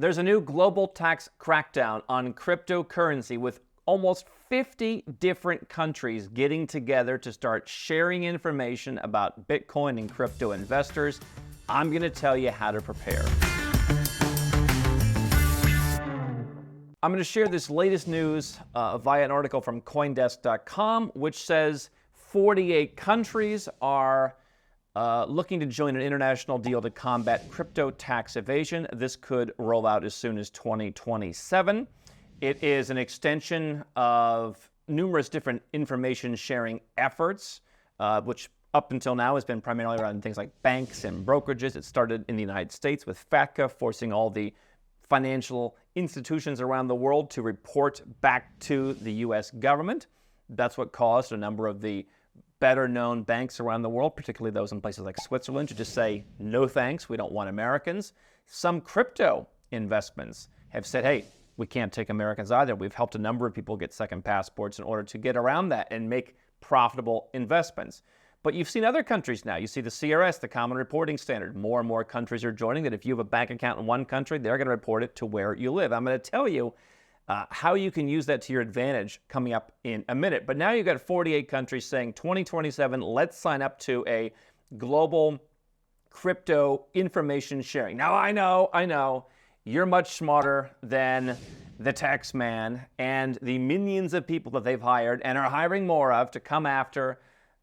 There's a new global tax crackdown on cryptocurrency with almost 50 different countries getting together to start sharing information about Bitcoin and crypto investors. I'm going to tell you how to prepare. I'm going to share this latest news via an article from CoinDesk.com, which says 48 countries are looking to join an international deal to combat crypto tax evasion. This could roll out as soon as 2027. It is an extension of numerous different information sharing efforts, which up until now has been primarily around things like banks and brokerages. It started in the United States with FATCA, forcing all the financial institutions around the world to report back to the U.S. government. That's what caused a number of the better-known banks around the world, particularly those in places like Switzerland, to just say, no thanks, we don't want Americans. Some crypto investments have said, hey, we can't take Americans either. We've helped a number of people get second passports in order to get around that and make profitable investments. But you've seen other countries now. You see the CRS, the Common Reporting Standard. More and more countries are joining that if you have a bank account in one country, they're going to report it to where you live. I'm going to tell you how you can use that to your advantage coming up in a minute. But now you've got 48 countries saying 2027, let's sign up to a global crypto information sharing. Now, I know, you're much smarter than the tax man and the millions of people that they've hired and are hiring more of to come after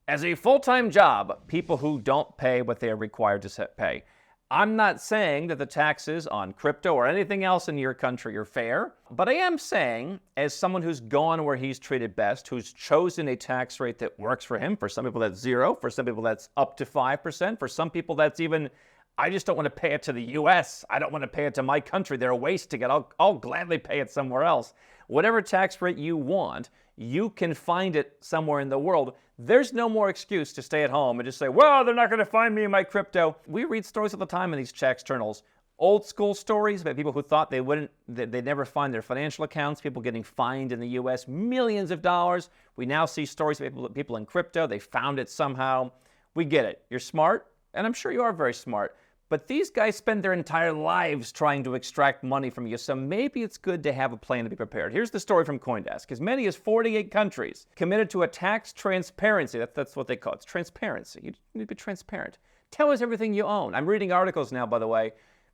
as a full-time job people who don't pay what they are required to pay. I'm not saying that the taxes on crypto or anything else in your country are fair, but I am saying, as someone who's gone where he's treated best, who's chosen a tax rate that works for him, for some people that's 0, for some people that's up to 5%, for some people that's even, I just don't want to pay it to the US, I don't want to pay it to my country, they're a waste to get, I'll gladly pay it somewhere else. Whatever tax rate you want, you can find it somewhere in the world. There's no more excuse to stay at home and just say, well, they're not going to find me in my crypto. We read stories all the time in these tax journals. Old school stories about people who thought they'd never find their financial accounts, people getting fined in the US millions of dollars. We now see stories of people in crypto. They found it somehow. We get it. You're smart, and I'm sure you are very smart. But these guys spend their entire lives trying to extract money from you, so maybe it's good to have a plan to be prepared. Here's the story from CoinDesk. As many as 48 countries committed to a tax transparency. That's what they call it. It's transparency. You need to be transparent. Tell us everything you own. I'm reading articles now, by the way,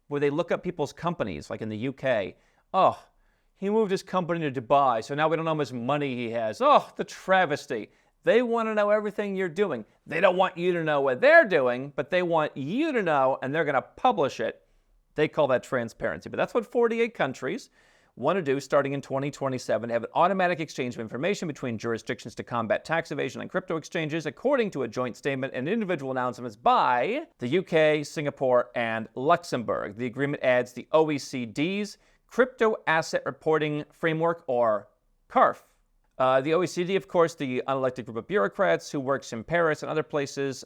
where they look up people's companies, like in the UK. Oh, he moved his company to Dubai, so now we don't know how much money he has. Oh, the travesty. They want to know everything you're doing. They don't want you to know what they're doing, but they want you to know, and they're going to publish it. They call that transparency. But that's what 48 countries want to do starting in 2027, have an automatic exchange of information between jurisdictions to combat tax evasion on crypto exchanges, according to a joint statement and individual announcements by the UK, Singapore, and Luxembourg. The agreement adds the OECD's Crypto Asset Reporting Framework, or CARF. The OECD, of course, the unelected group of bureaucrats who works in Paris and other places,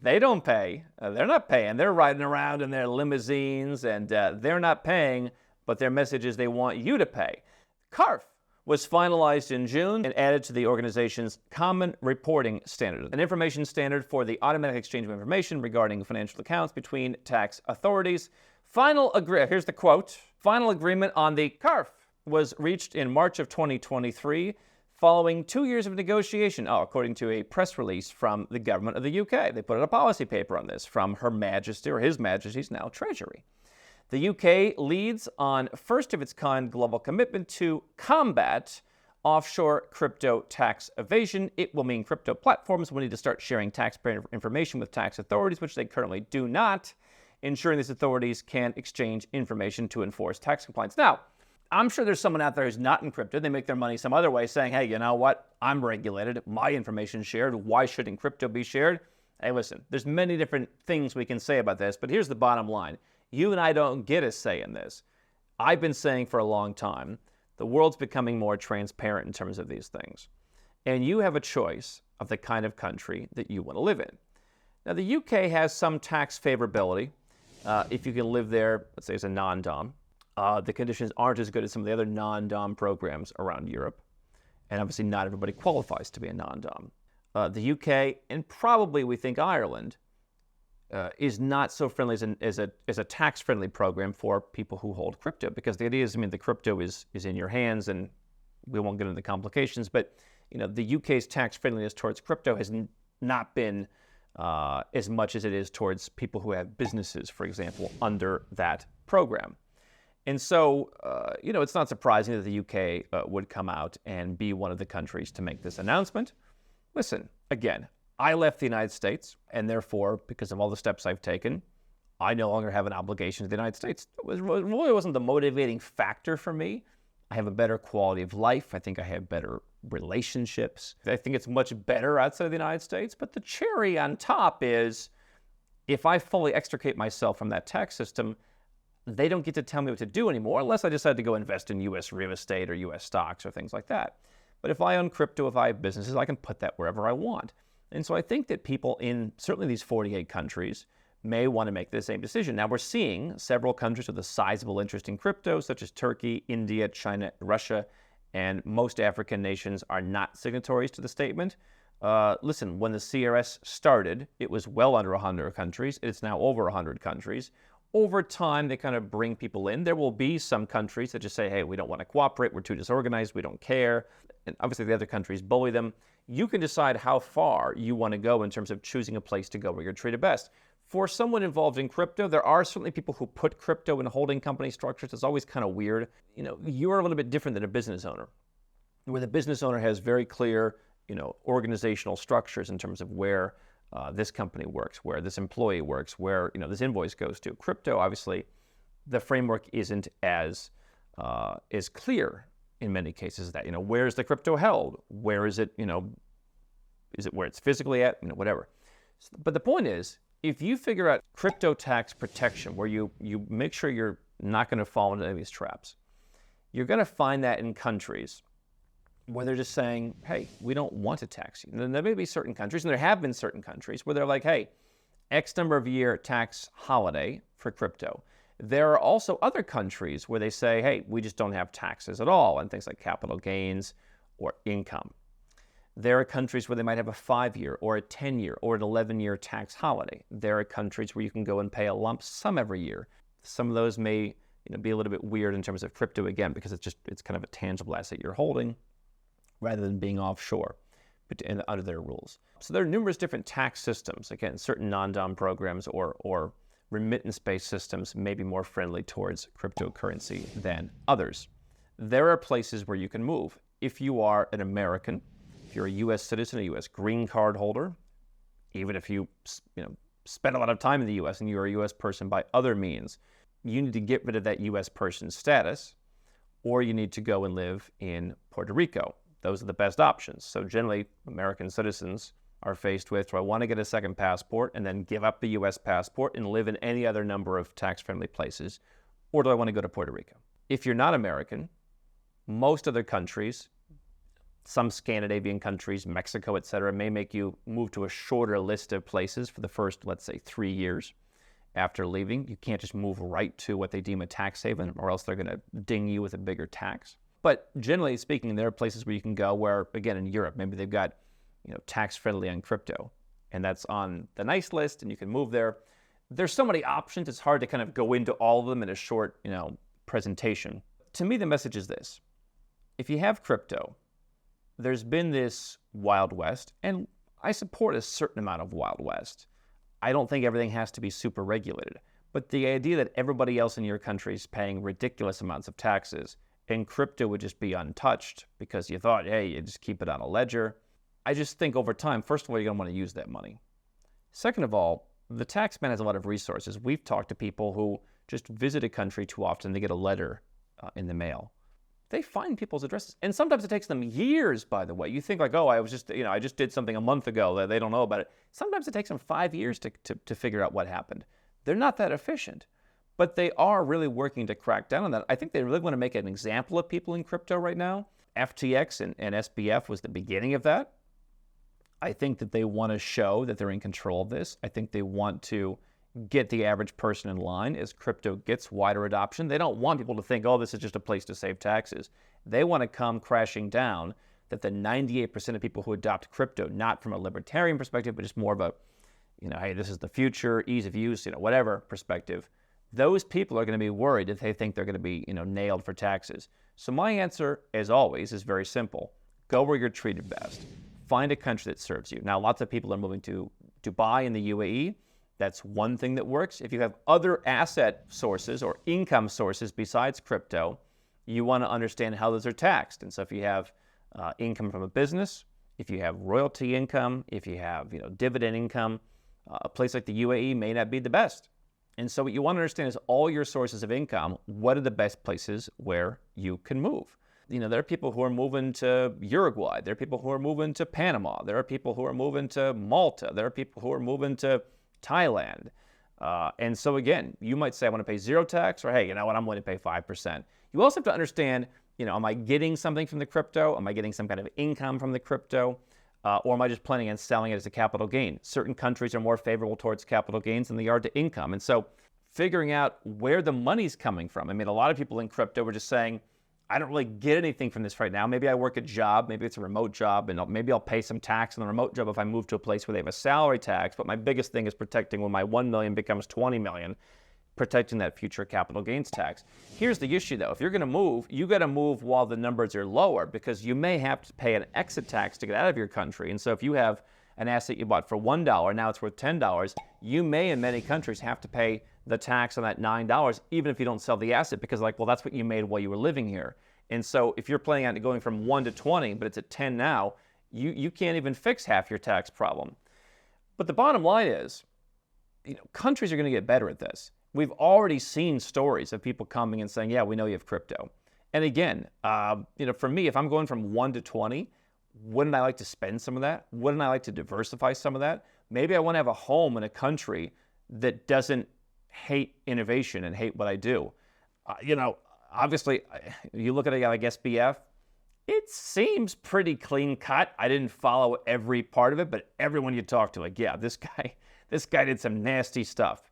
they don't pay. They're not paying. They're riding around in their limousines, and they're not paying, but their message is they want you to pay. CARF was finalized in June and added to the organization's Common Reporting Standard, an information standard for the automatic exchange of information regarding financial accounts between tax authorities. Here's the quote, final agreement on the CARF was reached in March of 2023 following 2 years of negotiation, according to a press release from the government of the UK. They put out a policy paper on this from Her Majesty, or His Majesty's now Treasury. The UK leads on first-of-its-kind global commitment to combat offshore crypto tax evasion. It will mean crypto platforms will need to start sharing taxpayer information with tax authorities, which they currently do not, ensuring these authorities can exchange information to enforce tax compliance. Now, I'm sure there's someone out there who's not in crypto. They make their money some other way, saying, hey, you know what? I'm regulated. My information's shared. Why shouldn't crypto be shared? Hey, listen, there's many different things we can say about this, but here's the bottom line. You and I don't get a say in this. I've been saying for a long time, the world's becoming more transparent in terms of these things. And you have a choice of the kind of country that you want to live in. Now, the UK has some tax favorability. If you can live there, let's say as a non-dom. The conditions aren't as good as some of the other non-dom programs around Europe. And obviously not everybody qualifies to be a non-dom. The UK, and probably we think Ireland, is not so friendly as a tax-friendly program for people who hold crypto, because the idea is, I mean, the crypto is in your hands, and we won't get into the complications, but the UK's tax friendliness towards crypto has not been as much as it is towards people who have businesses, for example, under that program. And so, it's not surprising that the UK would come out and be one of the countries to make this announcement. Listen, again, I left the United States, and therefore, because of all the steps I've taken, I no longer have an obligation to the United States. It really wasn't the motivating factor for me. I have a better quality of life. I think I have better relationships. I think it's much better outside of the United States. But the cherry on top is, if I fully extricate myself from that tax system, they don't get to tell me what to do anymore, unless I decide to go invest in U.S. real estate or U.S. stocks or things like that. But if I own crypto, if I have businesses, I can put that wherever I want. And so I think that people in certainly these 48 countries may want to make the same decision. Now, we're seeing several countries with a sizable interest in crypto, such as Turkey, India, China, Russia, and most African nations are not signatories to the statement. Listen, when the CRS started, it was well under 100 countries. It's now over 100 countries. Over time, they kind of bring people in. There will be some countries that just say, hey, we don't want to cooperate, we're too disorganized, we don't care. And obviously the other countries bully them. You can decide how far you want to go in terms of choosing a place to go where you're treated best. For someone involved in crypto, there are certainly people who put crypto in holding company structures. It's always kind of weird. You're a little bit different than a business owner, where the business owner has very clear, organizational structures in terms of where this company works, where this employee works, where this invoice goes to. Crypto, obviously, the framework isn't as clear in many cases. That where is the crypto held? Where is it? Is it where it's physically at? Whatever. But the point is, if you figure out crypto tax protection, where you make sure you're not going to fall into any of these traps, you're going to find that in countries where they're just saying, hey, we don't want to tax you. And there may be certain countries, and there have been certain countries, where they're like, hey, X number of year tax holiday for crypto. There are also other countries where they say, hey, we just don't have taxes at all on things like capital gains or income. There are countries where they might have a 5-year or a 10-year or an 11-year tax holiday. There are countries where you can go and pay a lump sum every year. Some of those may be a little bit weird in terms of crypto, again, because it's kind of a tangible asset you're holding, rather than being offshore under their rules. So there are numerous different tax systems. Again, certain non-dom programs or remittance-based systems may be more friendly towards cryptocurrency than others. There are places where you can move. If you are an American, if you're a U.S. citizen, a U.S. green card holder, even if you spend a lot of time in the U.S. and you're a U.S. person by other means, you need to get rid of that U.S. person status, or you need to go and live in Puerto Rico. Those are the best options. So generally, American citizens are faced with, do I want to get a second passport and then give up the U.S. passport and live in any other number of tax-friendly places, or do I want to go to Puerto Rico? If you're not American, most other countries, some Scandinavian countries, Mexico, et cetera, may make you move to a shorter list of places for the first, let's say, 3 years after leaving. You can't just move right to what they deem a tax haven, or else they're going to ding you with a bigger tax. But generally speaking, there are places where you can go where, again, in Europe, maybe they've got tax-friendly on crypto, and that's on the nice list, and you can move there. There's so many options, it's hard to kind of go into all of them in a short, presentation. To me, the message is this. If you have crypto, there's been this Wild West, and I support a certain amount of Wild West. I don't think everything has to be super regulated, but the idea that everybody else in your country is paying ridiculous amounts of taxes and crypto would just be untouched because you thought, hey, you just keep it on a ledger. I just think over time, first of all, you're going to want to use that money. Second of all, the tax man has a lot of resources. We've talked to people who just visit a country too often. They get a letter in the mail. They find people's addresses. And sometimes it takes them years, by the way. You think like, oh, I just did something a month ago. They don't know about it. Sometimes it takes them 5 years to figure out what happened. They're not that efficient. But they are really working to crack down on that. I think they really want to make an example of people in crypto right now. FTX and SBF was the beginning of that. I think that they want to show that they're in control of this. I think they want to get the average person in line as crypto gets wider adoption. They don't want people to think, oh, this is just a place to save taxes. They want to come crashing down that the 98% of people who adopt crypto, not from a libertarian perspective, but just more of a hey, this is the future, ease of use, whatever perspective, those people are going to be worried if they think they're going to be, nailed for taxes. So my answer, as always, is very simple. Go where you're treated best. Find a country that serves you. Now, lots of people are moving to Dubai and the UAE. That's one thing that works. If you have other asset sources or income sources besides crypto, you want to understand how those are taxed. And so if you have income from a business, if you have royalty income, if you have dividend income, a place like the UAE may not be the best. And so what you want to understand is all your sources of income, what are the best places where you can move? There are people who are moving to Uruguay. There are people who are moving to Panama. There are people who are moving to Malta. There are people who are moving to Thailand. And so again, you might say, I want to pay zero tax, or hey, you know what, I'm willing to pay 5%. You also have to understand, am I getting something from the crypto? Am I getting some kind of income from the crypto? Or am I just planning on selling it as a capital gain? Certain countries are more favorable towards capital gains than they are to income. And so figuring out where the money's coming from. I mean, a lot of people in crypto were just saying, I don't really get anything from this right now. Maybe I work a job, maybe it's a remote job, and maybe I'll pay some tax on the remote job if I move to a place where they have a salary tax. But my biggest thing is protecting when my 1 million becomes 20 million, protecting that future capital gains tax. Here's the issue though. If you're gonna move, you gotta move while the numbers are lower, because you may have to pay an exit tax to get out of your country. And so if you have an asset you bought for $1, now it's worth $10, you may in many countries have to pay the tax on that $9, even if you don't sell the asset, because that's what you made while you were living here. And so if you're planning on going from 1 to 20, but it's at 10 now, you can't even fix half your tax problem. But the bottom line is, countries are gonna get better at this. We've already seen stories of people coming and saying, yeah, we know you have crypto. And again, for me, if I'm going from 1 to 20, wouldn't I like to spend some of that? Wouldn't I like to diversify some of that? Maybe I want to have a home in a country that doesn't hate innovation and hate what I do. Obviously, you look at a guy like SBF, it seems pretty clean cut. I didn't follow every part of it, but everyone you talk to, yeah, this guy did some nasty stuff.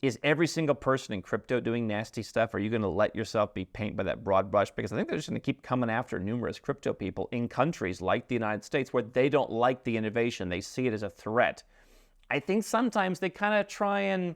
Is every single person in crypto doing nasty stuff? Are you going to let yourself be painted by that broad brush? Because I think they're just going to keep coming after numerous crypto people in countries like the United States where they don't like the innovation. They see it as a threat. I think sometimes they kind of try and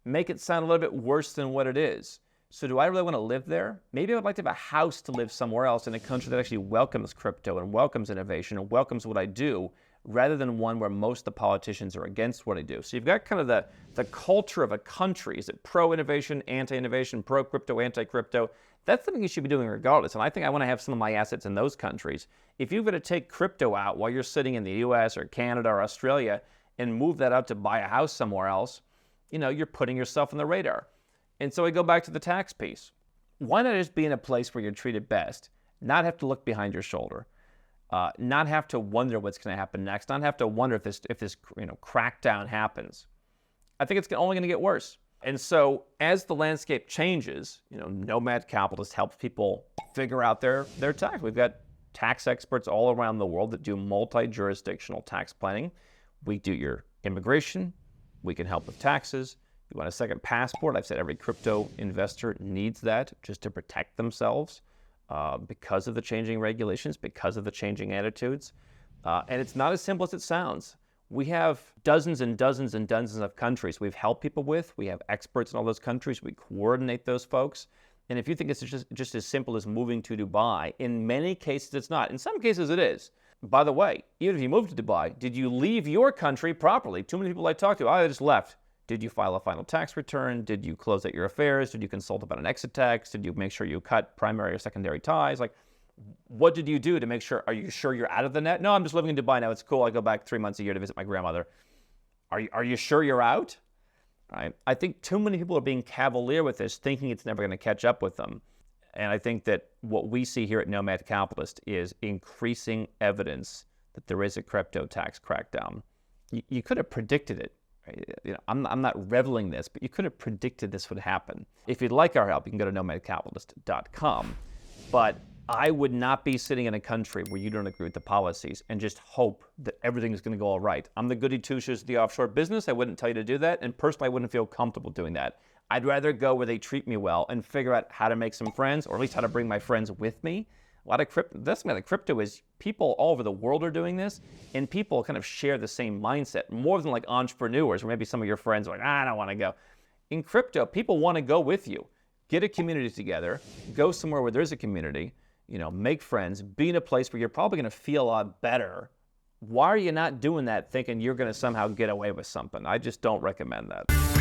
make it sound a little bit worse than what it is. So do I really want to live there? Maybe I would like to have a house to live somewhere else in a country that actually welcomes crypto and welcomes innovation and welcomes what I do, rather than one where most of the politicians are against what I do. So you've got kind of the culture of a country. Is it pro-innovation, anti-innovation, pro-crypto, anti-crypto? That's something you should be doing regardless. And I think I want to have some of my assets in those countries. If you're going to take crypto out while you're sitting in the US or Canada or Australia and move that out to buy a house somewhere else, you're putting yourself on the radar. And so I go back to the tax piece. Why not just be in a place where you're treated best, not have to look behind your shoulder? Not have to wonder what's going to happen next, not have to wonder if this crackdown happens. I think it's only going to get worse. And so as the landscape changes, Nomad Capitalist helps people figure out their tax. We've got tax experts all around the world that do multi-jurisdictional tax planning. We do your immigration. We can help with taxes. You want a second passport? I've said every crypto investor needs that just to protect themselves. Because of the changing regulations, because of the changing attitudes. And it's not as simple as it sounds. We have dozens and dozens and dozens of countries we've helped people with. We have experts in all those countries. We coordinate those folks. And if you think it's just as simple as moving to Dubai, in many cases it's not. In some cases it is. By the way, even if you moved to Dubai, did you leave your country properly? Too many people I talk to, I just left. Did you file a final tax return? Did you close out your affairs? Did you consult about an exit tax? Did you make sure you cut primary or secondary ties? What did you do to make sure? Are you sure you're out of the net? No, I'm just living in Dubai now. It's cool. I go back 3 months a year to visit my grandmother. Are you sure you're out? Right? I think too many people are being cavalier with this, thinking it's never going to catch up with them. And I think that what we see here at Nomad Capitalist is increasing evidence that there is a crypto tax crackdown. You could have predicted it. I'm not reveling this, but you could have predicted this would happen. If you'd like our help, you can go to nomadcapitalist.com. But I would not be sitting in a country where you don't agree with the policies and just hope that everything is going to go all right. I'm the goody two-shoes of the offshore business. I wouldn't tell you to do that, and personally, I wouldn't feel comfortable doing that. I'd rather go where they treat me well and figure out how to make some friends, or at least how to bring my friends with me. A lot of crypto, that's the crypto is people all over the world are doing this, and people kind of share the same mindset, more than like entrepreneurs, or maybe some of your friends are like, I don't want to go. In crypto, people want to go with you. Get a community together, go somewhere where there's a community, make friends, be in a place where you're probably going to feel a lot better. Why are you not doing that thinking you're going to somehow get away with something? I just don't recommend that.